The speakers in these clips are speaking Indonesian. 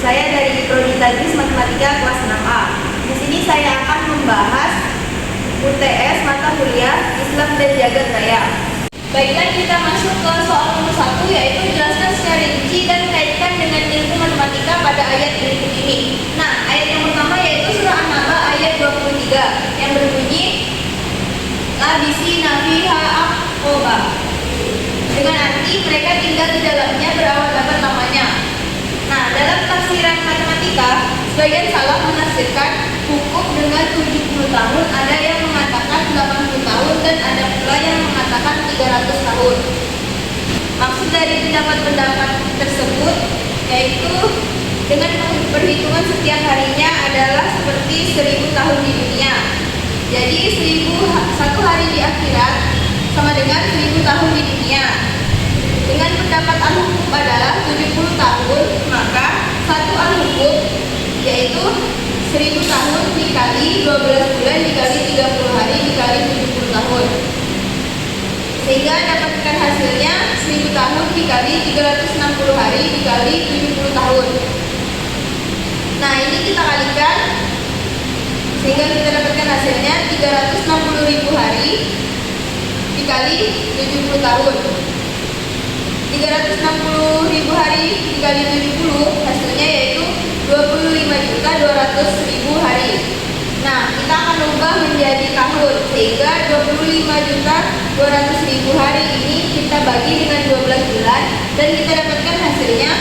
Saya dari Prodi Tadris Matematika kelas 6A. Di sini saya akan membahas UTS mata kuliah Islam dan Jagat Raya. Baiklah, kita masuk ke soal nomor 1, yaitu jelaskan secara rinci dan kaitkan dengan ilmu matematika pada ayat berikut ini. Nah, ayat yang pertama yaitu surah An-Naba ayat 23 yang berbunyi labisi nafiha aqoba, dengan arti mereka tinggal di dalamnya berabad-abad lamanya. Nah, dalam tafsiran matematika, sebagian salah menafsirkan hukum dengan 70 tahun, ada yang mengatakan 80 tahun, dan ada pula yang mengatakan 300 tahun. Maksud dari pendapat-pendapat tersebut yaitu dengan perhitungan setiap harinya adalah seperti 1000 tahun di dunia. Jadi 1 hari di akhirat sama dengan 1000 tahun di dunia. Dengan pendapat al-hukum adalah 70 tahun, maka 1 al-hukum yaitu 1000 tahun dikali 12 bulan dikali 30 hari dikali 70 tahun. Sehingga dapatkan hasilnya 1000 tahun dikali 360 hari dikali 70 tahun. Nah, ini kita kalikan sehingga kita dapatkan hasilnya 360.000 hari dikali 70 tahun. 360.000 hari dikali 70 hasilnya yaitu 25.200.000 hari. Nah, kita akan ubah menjadi tahun sehingga 25.200.000 hari ini kita bagi dengan 12 bulan dan kita dapatkan hasilnya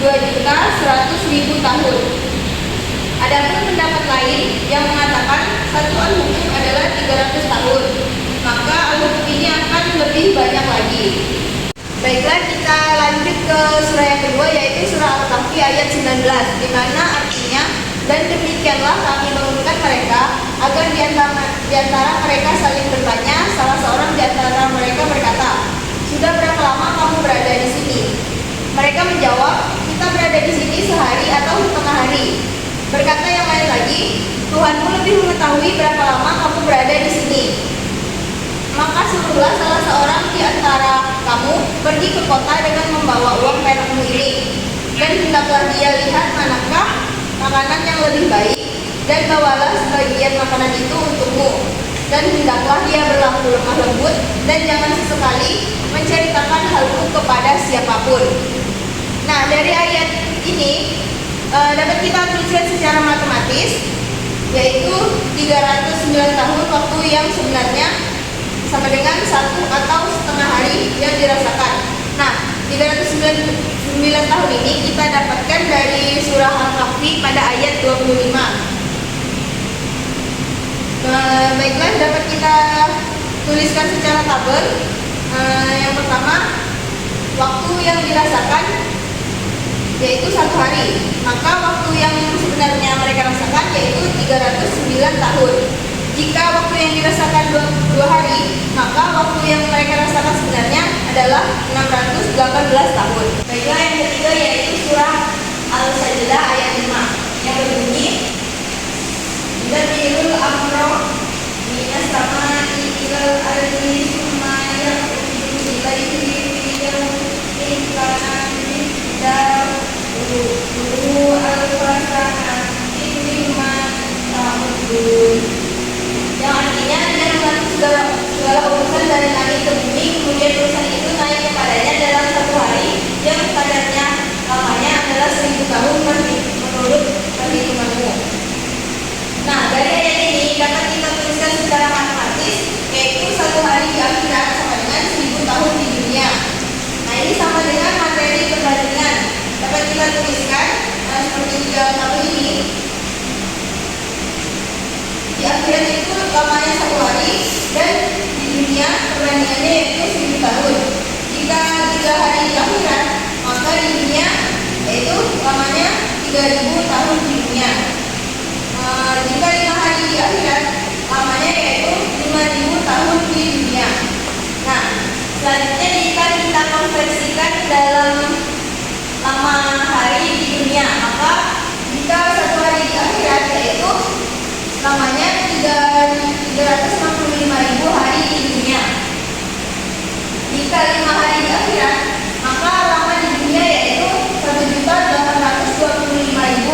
2.100.000 tahun. Adapun pendapat lain yang mengatakan 1 al-hukum adalah 300 tahun, maka al-hukum ini akan lebih banyak lagi. Baiklah, kita lanjut ke surah yang kedua yaitu surah Al-Kahfi ayat 19, di mana artinya dan demikianlah kami bangunkan mereka agar di antara mereka saling bertanya. Salah seorang di antara mereka berkata, sudah berapa lama kamu berada di sini? Mereka menjawab, kita berada di sini sehari atau setengah hari. Berkata yang lain lagi, Tuhanmu lebih mengetahui berapa lama kamu berada di sini. Maka suruhlah salah seorang di antara kamu pergi ke kota dengan membawa uang perakmu ini, dan hendaklah dia lihat manakah makanan yang lebih baik, dan bawalah sebagian makanan itu untukmu, dan hendaklah dia berlaku lemah lembut, dan jangan sesekali menceritakan halku kepada siapapun. Nah, dari ayat ini dapat kita tuliskan secara matematis, yaitu 309 tahun waktu yang sebenarnya sama dengan 1 atau setengah hari yang dirasakan. Nah, 309 tahun ini kita dapatkan dari surah Al-Kahfi pada ayat 25. Baiklah, dapat kita tuliskan secara tabel. Yang pertama, waktu yang dirasakan yaitu 1 hari, maka waktu yang sebenarnya mereka rasakan yaitu 309 tahun. Jika waktu yang dirasakan 2 hari, maka waktu yang mereka rasakan sebenarnya adalah 618 tahun. Baiklah, yang ketiga yaitu surah Al-Sajdah ayat 5 yang berbunyi Yudabbirul amra minas sama'i ilal ardi tsumma yaqudu ilaihi fi yawmin kana miqdaruhu alfa sanatin mimma ta'udun. Yang artinya dia mengatur segala urusan dari langit ke bumi, kemudian urusan itu naik kepadanya dalam 1 hari yang kadarnya lamanya adalah 1000 tahun menurut perhitunganmu. Nah, dari ayat ini dapat kita tuliskan secara matematis, yaitu 1 hari di akhirat sama dengan 1000 tahun di dunia. Nah, ini sama dengan materi perbandingan. Dapat kita tuliskan seperti di dalam tabel ini. Di akhirat itu lamanya 1 hari dan di dunia perbandingannya yaitu 1000 tahun. Jika 3 hari di akhirat, maka di dunia yaitu lamanya 3000 tahun di dunia. Jika 5 hari di akhirat, lamanya yaitu 5000 tahun di dunia. Nah, selanjutnya jika kita konversikan dalam lama hari di dunia, maka jika 1 hari di akhirat yaitu lamanya 365.000 hari di dunia. Jika 5 hari di akhirat, maka lama di dunia yaitu 1.825.000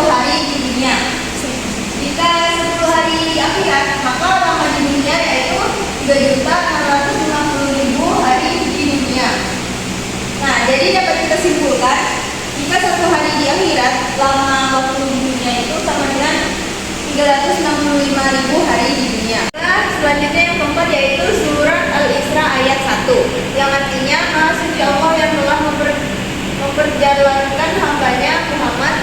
365.000 hari di dunia. Nah, selanjutnya yang keempat yaitu surat Al-Isra ayat 1, yang artinya Maha Suci Allah yang telah memperjalankan hambanya Muhammad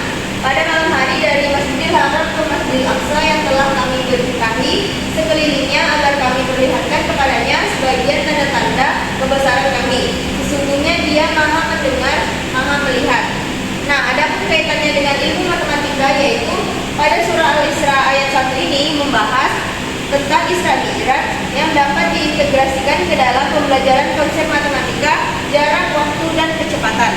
pada malam hari dari Masjidil Haram ke Masjidil Aqsa yang telah kami berkahi sekelilingnya agar kami perlihatkan kepadanya sebagian tanda-tanda kebesaran kami. Sesungguhnya Dia Maha mendengar, Maha melihat. Nah, ada pun kaitannya dengan ilmu matematika, yaitu pada surah Al-Isra ayat 1 ini membahas tentang Isra Mi'raj yang dapat diintegrasikan ke dalam pembelajaran konsep matematika, jarak, waktu, dan kecepatan.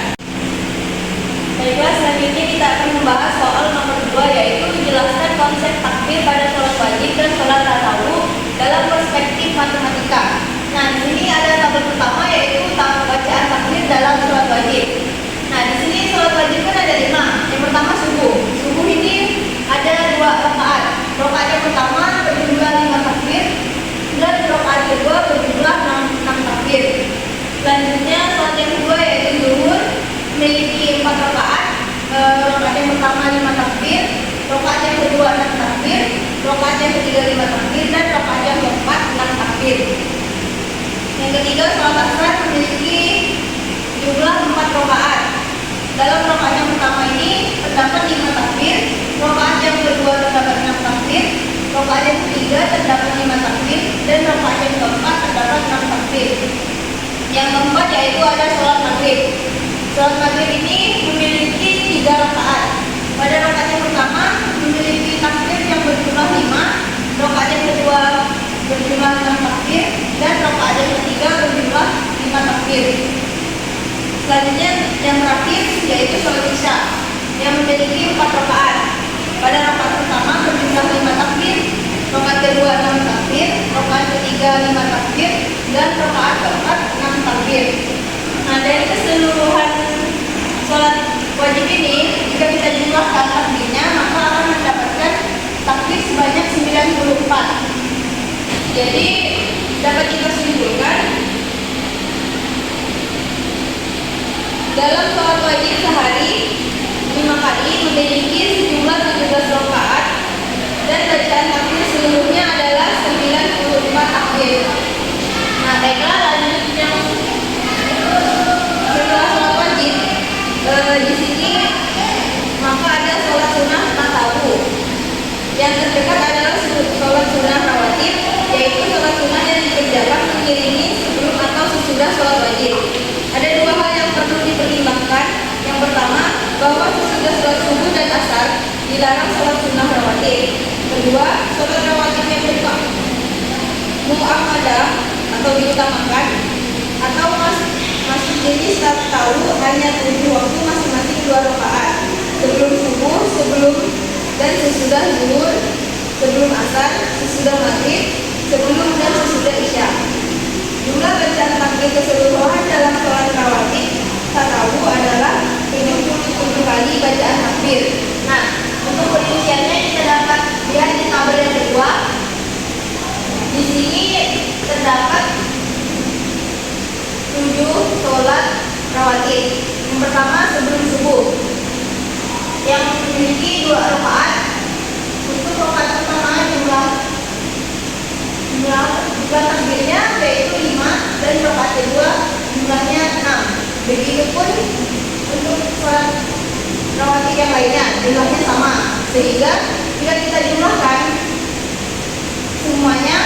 Baiklah, selanjutnya kita akan membahas soal nomor 2, yaitu menjelaskan konsep takbir pada sholat wajib dan sholat tarawih dalam perspektif matematika. Nah, di sini ada tabel pertama, yaitu bacaan takbir dalam sholat wajib. Nah, di sini sholat wajib kan ada 5. Yang pertama subuh. Subuh ini ada 2 rakaat. Rakaat yang pertama berjumlah 5 takbir dan rakaat kedua berjumlah 6 takbir. Selanjutnya sholat yang kedua yaitu zuhur, memiliki 4 rakaat. Rakaat yang pertama 5 takbir, rakaat yang kedua 6 takbir, rakaat yang ketiga 5 takbir, dan rakaat yang keempat 6 takbir. Yang ketiga sholat asar memiliki jumlah 4 rakaat. Dalam rakaat yang pertama ini terdapat 5 takbir, rakaat yang kedua terdapat 6 takbir, rakaat yang ketiga terdapat 5 takbir, dan rakaat yang keempat terdapat 6 takbir. Yang keempat yaitu ada sholat maghrib. Sholat maghrib ini memiliki 3 rakaat. Pada rakaat yang pertama memiliki takbir yang berjumlah 5, rakaat yang kedua berjumlah 6 takbir, dan rakaat yang ketiga berjumlah 5 takbir. Selanjutnya yang terakhir yaitu sholat isya yang memiliki 4 rakaat. Pada rakaat pertama berjumlah 5 takbir, rakaat kedua 6 takbir, rakaat ketiga 5 takbir, dan rakaat keempat 6 takbir. Nah, dari keseluruhan sholat wajib ini, jika kita jumlahkan takbirnya, maka akan mendapatkan takbir sebanyak 94. Jadi dapat kita simpulkan, dalam sholat wajib sehari 5 kali memiliki sejumlah 17 rakaat dan bacaan takbir seluruhnya adalah 94 takbir. Nah, baiklah, lanjutnya setelah sholat wajib di sini maka ada sholat sunnah tarawih. Yang terdekat adalah sholat sunnah rawatib, yaitu sholat sunnah yang dikerjakan mengiringi sebelum atau sesudah sholat wajib. Ada 2 hal yang perlu dipertimbangkan. Yang pertama, bahwa sesudah sholat subuh dan asar dilarang sholat sunnah rawatib. Kedua, sholat rawatib yang mu'akkadah atau diutamakan atau masih jenis tahu hanya 7 waktu masing-masing 2 rakaat, sebelum subuh, sebelum dan sesudah zuhur, sebelum asar, sesudah maghrib, sebelum dan sesudah isya. Jumlah bacaan takbir keseluruhan dalam sholat rawatib tarawih adalah 77 kali bacaan takbir. Nah, untuk perinciannya kita dapat lihat di tabel yang kedua. Di sini terdapat 7 sholat rawatib. Yang pertama sebelum subuh yang memiliki 2 rakaat. Untuk rakaat pertama jumlah takbirnya yaitu 5 dan rakaat kedua jumlahnya 6. Begitupun untuk sholat rawatib yang lainnya jumlahnya sama, sehingga jika kita jumlahkan semuanya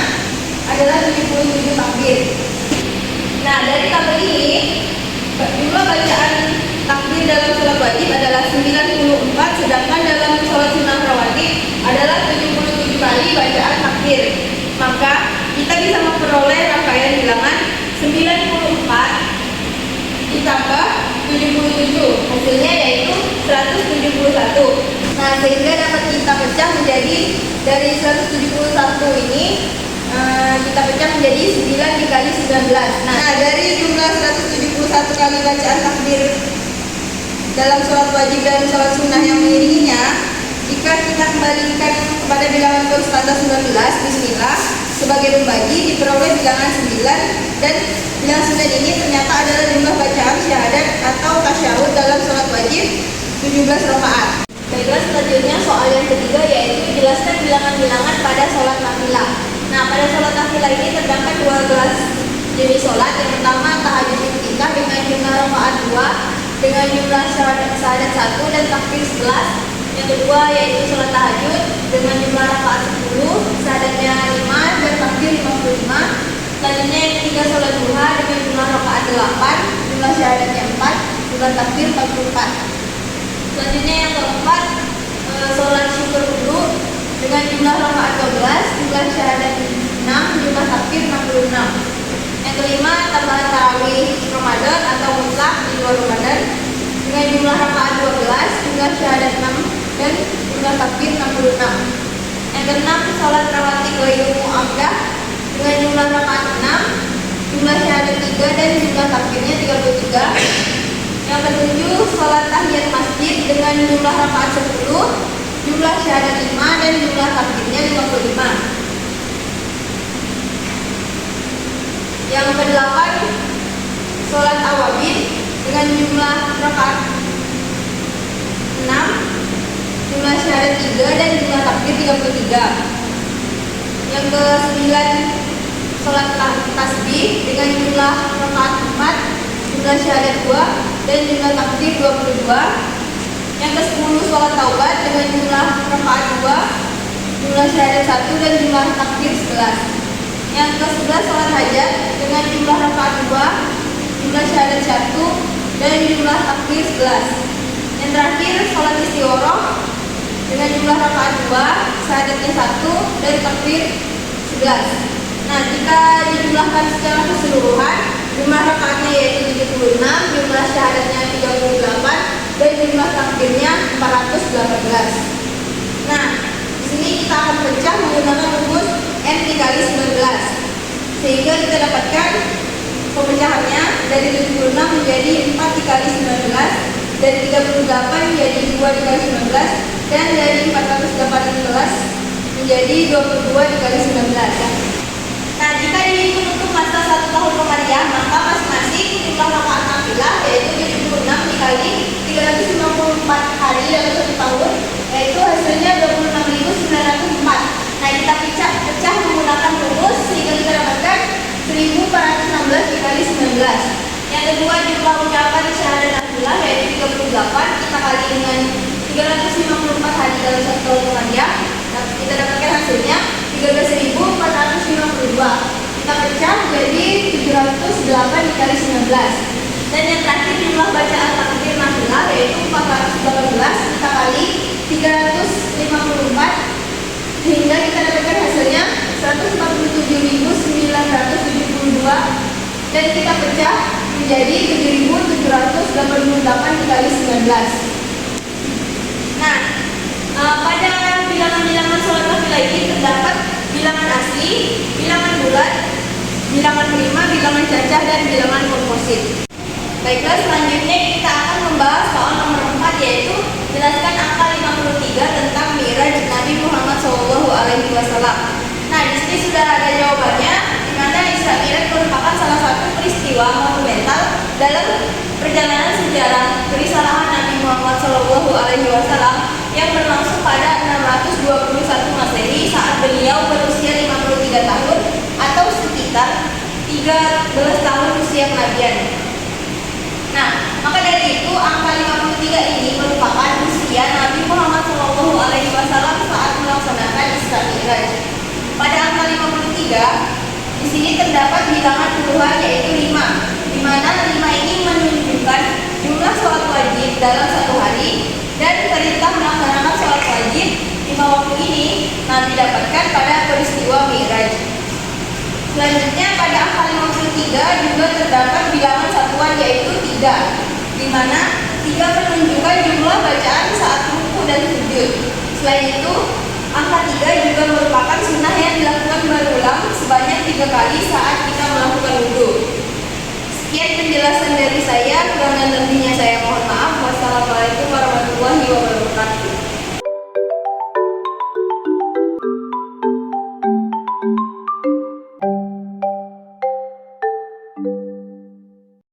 adalah 77 takbir. Nah, dari tabel ini jumlah bacaan takbir dalam sholat wajib adalah 94, sedangkan dalam sholat sunnah rawatib adalah 77 kali bacaan takbir. Maka kita bisa memperoleh rangkaian bilangan 94 ditambah 77, hasilnya yaitu 171. Nah, sehingga dapat kita pecah menjadi dari 171 ini kita pecah menjadi 9 dikali 19. Nah, dari jumlah 171 kali bacaan takbir dalam sholat wajib dan sholat sunnah yang mengiringinya, jika kita kembalikan kepada bilangan konstanta 19, bismillah, sebagai pembagi diperoleh bilangan 9, dan bilangan 9 ini ternyata adalah jumlah bacaan syahadat atau tasyahud dalam sholat wajib 17 rakaat. Baiklah, selanjutnya soal yang ketiga yaitu menjelaskan bilangan-bilangan pada sholat nafilah. Nah, pada sholat nafilah ini terdapat 12 jenis sholat. Yang pertama tahajud iftitah dengan jumlah rakaat 2 dengan jumlah syahadat 1 dan takbir 11. Yang kedua yaitu sholat tahajud dengan jumlah rakaat 10, syahadatnya 5 dan takbir 55. Selanjutnya yang ketiga sholat duha dengan jumlah rakaat 8, jumlah syahadatnya 4, jumlah takbir 44. Selanjutnya yang keempat sholat syukur wudhu dengan jumlah rakaat 12, jumlah syahadat 6, jumlah takbir 66. Yang kelima tambahan tarawih Ramadan atau mutlak di luar Ramadan dengan jumlah rakaat 12, jumlah syahadat 6 dan jumlah takbir 66. Yang keenam sholat rawatib ghairu mu'abdah dengan jumlah rakaat 6, jumlah syahadat 3 dan jumlah takbirnya 33. Yang ketujuh sholat tahiyat masjid dengan jumlah rakaat 10, jumlah syahadat 5 dan jumlah takbirnya 55. Yang kedelapan sholat awabin dengan jumlah rakaat 6, jumlah syahadat 3 dan jumlah takbir 33. Yang kesembilan sholat tasbih dengan jumlah rakaat 4, jumlah syahadat 2 dan jumlah takbir 22. Yang ke-10 sholat taubat dengan jumlah rakaat 2, jumlah syahadat 1 dan jumlah takbir 11. Yang ke-11 sholat hajat dengan jumlah rakaat 2, jumlah syahadat 1 dan jumlah takbir 11. Yang terakhir sholat istighoroh dengan jumlah rakaat 2, syahadatnya 1 dan takbir 11. Nah, jika dijumlahkan secara keseluruhan, jumlah rakaatnya yaitu 76, jumlah syahadatnya 38 dan jumlah takbirnya 418. Nah, di sini kita akan pecah menggunakan rumus n dikali 19, sehingga kita dapatkan pemecahannya dari 76 menjadi 4 dikali 19, dari 38 menjadi 2 dikali 19, dan dari 418 menjadi 22 dikali 19. Nah, jika dihitung untuk masa 1 tahun Komariah, maka masing-masing jumlah rakaat nafilah yaitu 76 dikali 354 hari dalam 1 tahun, yaitu hasilnya 26.904. Nah, kita pecah menggunakan rumus sehingga kita dapatkan 1416 dikali 19. Yang kedua jumlah ucapan syahadat nafilah yaitu 38 kita kali dengan 354 hari dalam 1 tahun Komariah. Nah, kita dapatkan hasilnya 13.452. Kita pecah jadi 708 dikali 19. Dan yang terakhir jumlah bacaan takbir nafilah yaitu 418 kita kali 354 sehingga kita dapatkan hasilnya 147.972 dan kita pecah menjadi 7.788 dikali 19. Nah, pada bilangan-bilangan sholat nafilah ini terdapat bilangan asli, bilangan bulat, bilangan prima, bilangan cacah, dan bilangan komposit. Baiklah, selanjutnya kita akan membahas soal nomor 4 yaitu jelaskan angka 53 tentang Mi'raj Nabi Muhammad SAW. Nah, di sini sudah ada jawabannya, di mana Isra Mi'raj merupakan salah satu peristiwa monumental dalam perjalanan sejarah kerisalahan Nabi Muhammad SAW yang berlangsung pada 621 Masehi saat beliau berusia 53 tahun atau sekitar 13 tahun usia kenabian. Nah, maka dari itu angka 53 ini merupakan usia Nabi Muhammad SAW saat melaksanakan Isra Mi'raj. Pada angka 53 di sini terdapat bilangan puluhan yaitu 5, di mana 5 ini menunjukkan jumlah sholat wajib dalam satu hari dan perintah melaksanakan sholat wajib 5 waktu ini didapatkan pada peristiwa Mi'raj. Selanjutnya pada angka 53 juga terdapat bilangan satuan yaitu 3, di mana 3 menunjukkan jumlah bacaan saat ruku dan sujud. Selain itu, angka 3 juga merupakan sunnah yang dilakukan